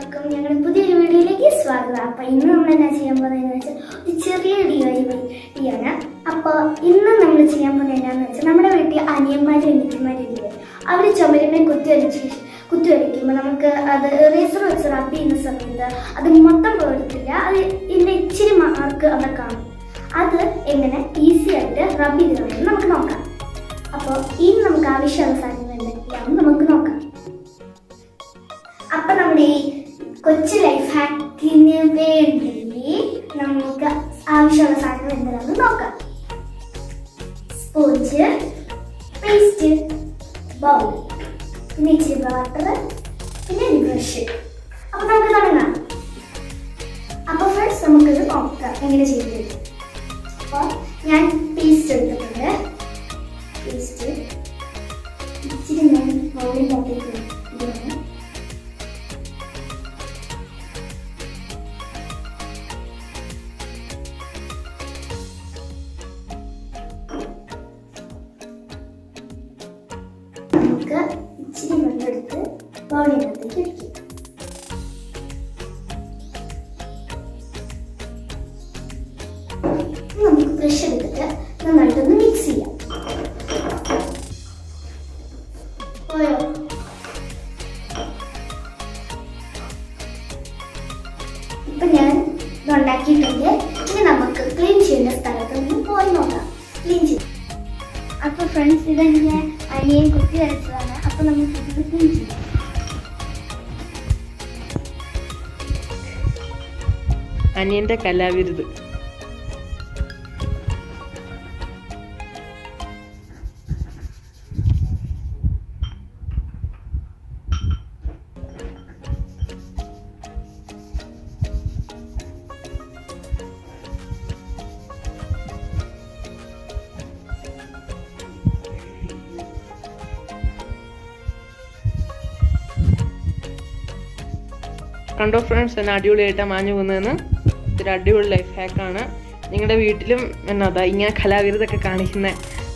എല്ലാവർക്കും ഞങ്ങളുടെ പുതിയൊരു വീഡിയോയിലേക്ക് സ്വാഗതം. അപ്പോൾ ഇന്ന് നമ്മൾ എന്നാ ചെയ്യാൻ പോകുന്നതെന്ന് വെച്ചാൽ ഒരു ചെറിയ DIY ആണ്. അപ്പോൾ ഇന്ന് നമ്മൾ ചെയ്യാൻ പോകുന്നത് എന്താണെന്ന് വെച്ചാൽ നമ്മുടെ വീട്ടിൽ അനിയന്മാരും അനിയത്തിമാരില്ലേ, അവർ ചുമരുമേ കുത്തിവലിക്കുമ്പോൾ നമുക്ക് അത് റേസർ വെച്ച് റബ്ബ് ചെയ്യുന്ന സമയത്ത് അത് മൊത്തം പോകത്തില്ല, അത് ഇതിൻ്റെ ഇച്ചിരി മാർക്ക് അവിടെ കാണും. അത് എങ്ങനെ ഈസി ആയിട്ട് റബ്ബ് ചെയ്ത് നമുക്ക് നോക്കാം. അപ്പോൾ ഇനി നമുക്ക് ആവശ്യമുള്ള സാധനങ്ങൾ എന്തൊക്കെയാണെന്ന് നമുക്ക് നോക്കാം. അപ്പം നമ്മുടെ ഈ കൊച്ചു ലൈഫ് ഹാക്കിന് വേണ്ടി നമുക്ക് ആവശ്യമുള്ള സാധനങ്ങൾ എന്താണെന്ന് നോക്കാം. സ്പോഞ്ച്, പേസ്റ്റ്, ബൗൾ, പിന്നെ ഇച്ചിരി വാട്ടർ, പിന്നെ ഒരു ബ്രഷ്. അപ്പം നമുക്ക് തുടങ്ങാം. അപ്പോൾ ഫ്രണ്ട്സ് നമുക്കിത് നോക്കാം എങ്ങനെ ചെയ്യുന്നത്. അപ്പോൾ ഞാൻ പേസ്റ്റ് എടുത്തിട്ടുണ്ട്. പേസ്റ്റ് ഇച്ചിരി ഞാൻ ബൗളിനകത്തേക്ക് ഇടുന്നു. നമുക്ക് ഇച്ചിരി വെള്ളമെടുത്ത് ബൗളിനകത്തേക്ക് ഒഴിക്കും. നമുക്ക് ബ്രഷ് എടുത്തിട്ട് നന്നായിട്ടൊന്ന് മിക്സ് ചെയ്യാം. ഇപ്പൊ ഞാൻ ഇത് ഉണ്ടാക്കിയിട്ടുണ്ട്. ഇനി നമുക്ക് ക്ലീൻ ചെയ്യേണ്ട സ്ഥലത്ത് നിന്ന് പോയി നോക്കാം. ക്ലീൻ ചെയ്യും. അപ്പൊ ഫ്രണ്ട്സ്, ഇതെന്റെ അനിയൻ കുത്തി വരച്ചതാണ്. അപ്പൊ നമുക്ക് ഇത് ക്ലീൻ ചെയ്യാം. അനിയന്റെ കലാവിരുത്. കണ്ടോ ഫ്രണ്ട്സ്, എന്നെ അടിപൊളിയായിട്ടാണ് മാഞ്ഞു പോകുന്നതെന്ന്. ഇതൊരു അടിപൊളി ലൈഫ് ഹാക്കാണ്. നിങ്ങളുടെ വീട്ടിലും എന്നതാ ഇങ്ങനെ കലാവിരുതൊക്കെ കാണിക്കുന്ന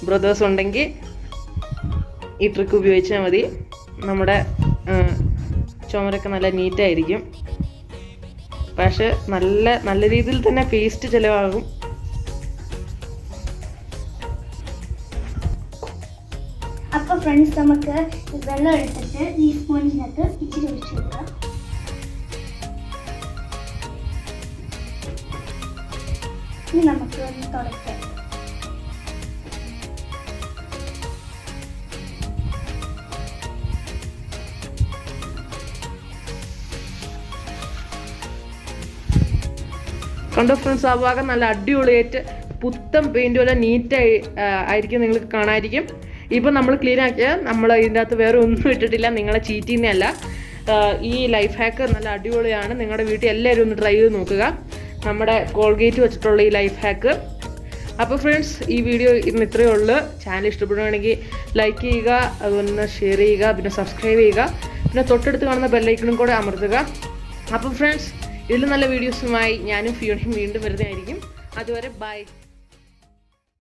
ബ്രദേഴ്സ് ഉണ്ടെങ്കിൽ ഈ ട്രിക്ക് ഉപയോഗിച്ചാൽ മതി. നമ്മുടെ ചുമരൊക്കെ നല്ല നീറ്റായിരിക്കും. പക്ഷെ നല്ല രീതിയിൽ തന്നെ പേസ്റ്റ് ചിലവാകും. അപ്പോൾ ഫ്രണ്ട്സ്, നമുക്ക് വെള്ളം എടുത്തിട്ട് ഈ സ്പോഞ്ചിനകത്ത് ഇച്ചിരി ഒഴിച്ചു കൊടുക്കാം. ഇനി നമുക്ക് ഒന്ന് തുടയ്ക്കാം. കണ്ടോ ഫ്രണ്ട്സ്, ആ ഭാഗം നല്ല അടിപൊളിയായിട്ട് പുത്തൻ പെയിന്റ് പോലെ നീറ്റായി ആയിരിക്കും നിങ്ങൾക്ക് കാണാതിരിക്കും. ഇപ്പം നമ്മൾ ക്ലീൻ ആക്കിയാൽ നമ്മൾ ഇതിൻ്റെ അകത്ത് വേറെ ഒന്നും ഇട്ടിട്ടില്ല. നിങ്ങളെ ചീറ്റ് ചെയ്യുന്നതല്ല. ഈ ലൈഫ് ഹാക്ക് നല്ല അടിപൊളിയാണ്. നിങ്ങളുടെ വീട്ടിൽ എല്ലാവരും ഒന്ന് ട്രൈ ചെയ്ത് നോക്കുക, നമ്മുടെ കോൾഗേറ്റ് വെച്ചിട്ടുള്ള ഈ ലൈഫ് ഹാക്ക്. അപ്പോൾ ഫ്രണ്ട്സ്, ഈ വീഡിയോ ഇന്ന് ഇത്രയേ ഉള്ളൂ. ചാനൽ ഇഷ്ടപ്പെടുകയാണെങ്കിൽ ലൈക്ക് ചെയ്യുക, അതുപോലെ ഷെയർ ചെയ്യുക, പിന്നെ സബ്സ്ക്രൈബ് ചെയ്യുക, പിന്നെ തൊട്ടടുത്ത് കാണുന്ന ബെല്ലൈക്കണും കൂടെ അമർത്തുക. അപ്പോൾ ഫ്രണ്ട്സ്, ഇതിൽ നല്ല വീഡിയോസുമായി ഞാനും ഫിയോണയും വീണ്ടും വരുന്നതായിരിക്കും. അതുവരെ ബൈ.